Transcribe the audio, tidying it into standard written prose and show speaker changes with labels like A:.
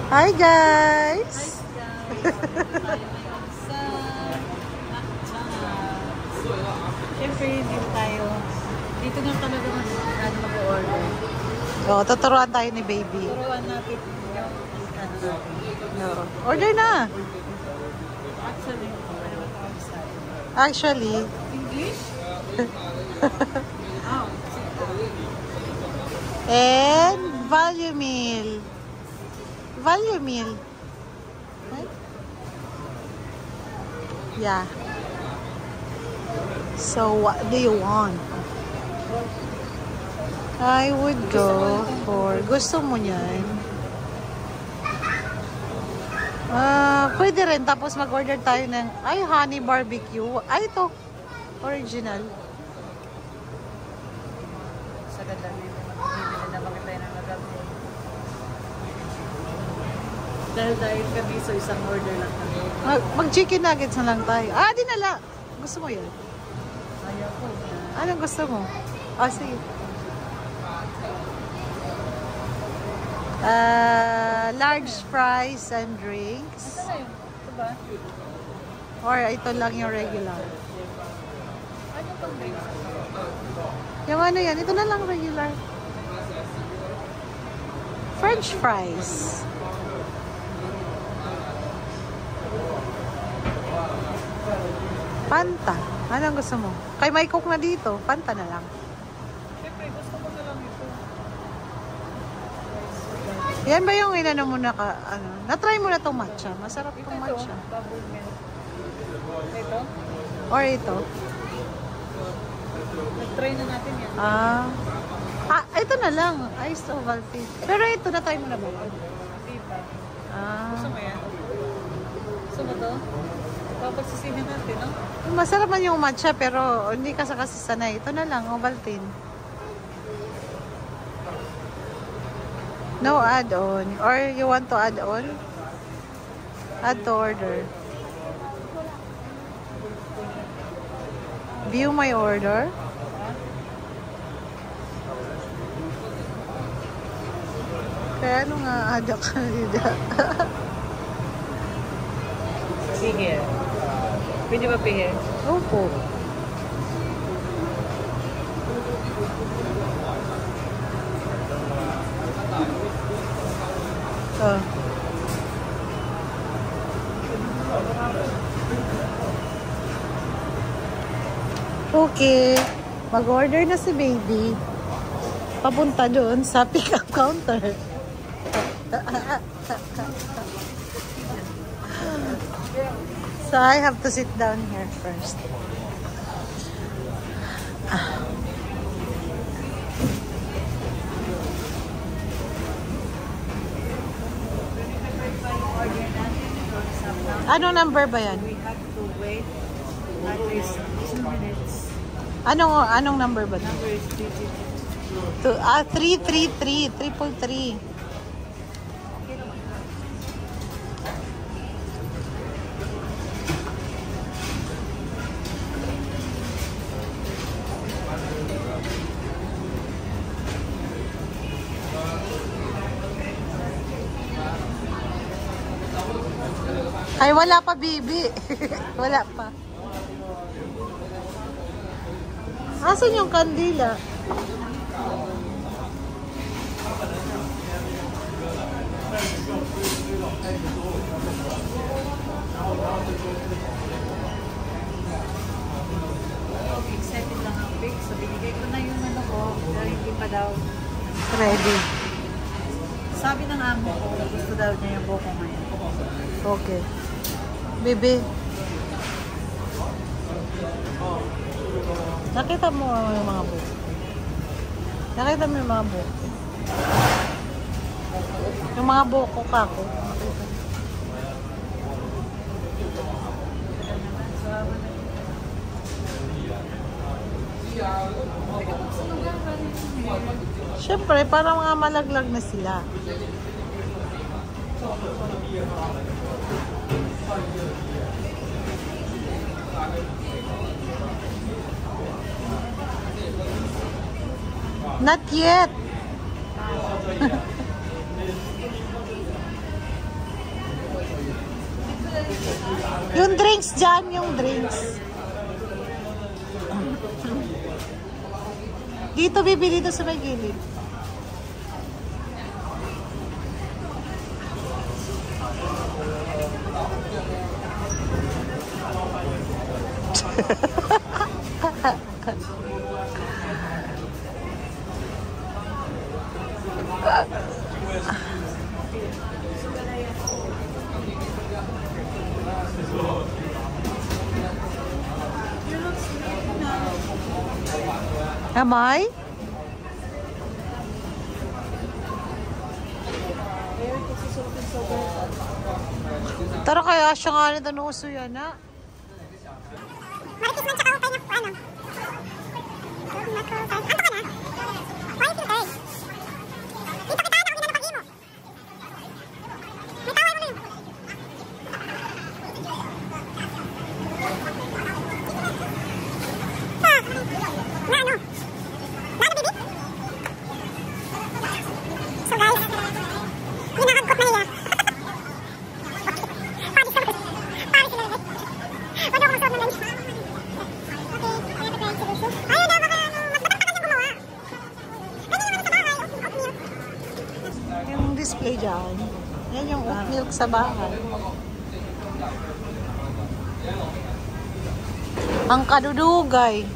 A: Hi guys!
B: Siyempre, dito tayo. Dito na talaga mag-order.
A: Oh, tuturuan tayo ni baby.
B: Turuan natin yung
A: No. Order na! Actually.
B: English?
A: And value meal. Value meal. Right? Yeah. So what do you want? I would go for... Gusto mo niyan? Pwede rin. Tapos mag-order tayo ng... Ay, honey barbecue. Ay, ito. Original.
B: Sa ganda nito. Bibili na bakit tayo ng magabi. Dahil kami, so isang order lang kami.
A: Mag-chicken nuggets na lang tayo. Ah, dinala. Gusto mo yan?
B: Ayaw ko.
A: Anong gusto mo? Ah, sige. Large fries and drinks.
B: Ito na yun. Ito ba?
A: Or ito lang yung regular.
B: Ano pang drinks?
A: Yung ano yan, ito na lang regular. French fries. Fanta. Anong gusto mo? Kay may coke na dito. Fanta na lang.
B: Siyempre, gusto ko na lang ito.
A: Yan ba yung inano mo na ka, ano? Na-try mo na itong matcha. Masarap itong matcha.
B: Bubble milk. Ito?
A: Or ito.
B: Nag-try na natin yan.
A: Ito na lang. Iced Ovaltine. Pero ito, na-try mo na ba yun?
B: Hindi pa. Gusto
A: Ah.
B: mo yan? Gusto mo to? Papagsisinin natin, no?
A: Masarap man yung matcha, pero hindi ka kasi sanay. Ito na lang, Ovaltine. No add-on. Or you want to add on? Add to order. View my order. Kaya ano nga, add ka nila.
B: Sige. Pwede ba pihin?
A: Opo. Okay. Mag-order na si baby. Papunta doon sa pick-up counter. So I have to sit down here first. Anong number ba yan?
B: We have to wait at least 2 minutes.
A: Anong number ba?
B: Number is
A: 333. 333. Ay, wala pa, bibi. Wala pa. Asan yung kandila?
B: excited lang ang bake. So, binigay ko na yung ano ko. Dahil hindi pa daw.
A: Ready.
B: Sabi ng amo ko, gusto daw niya yung buko ngayon.
A: Okay. Bibi. Nakita mo yung mga buko. Nakita mo yung mga buko. Yung mga buko kako. Siyempre, parang mga malaglag na sila. Not yet. Yung drinks dyan, yung drinks. Dito bibili dito sa may gilid. Amay? Tara kaya siya nga nito nuso yan, ha?
C: Maritis man tsaka upay na ano. Ano ka na? Why is it? Dito kita na ako ginanapag mo. May taway mo na yun. Na ano? Na bibit? So guys, ginakagkot na niya.
A: Yung display dyan. Yan yung oat milk sa bahay. Ang kadudugay.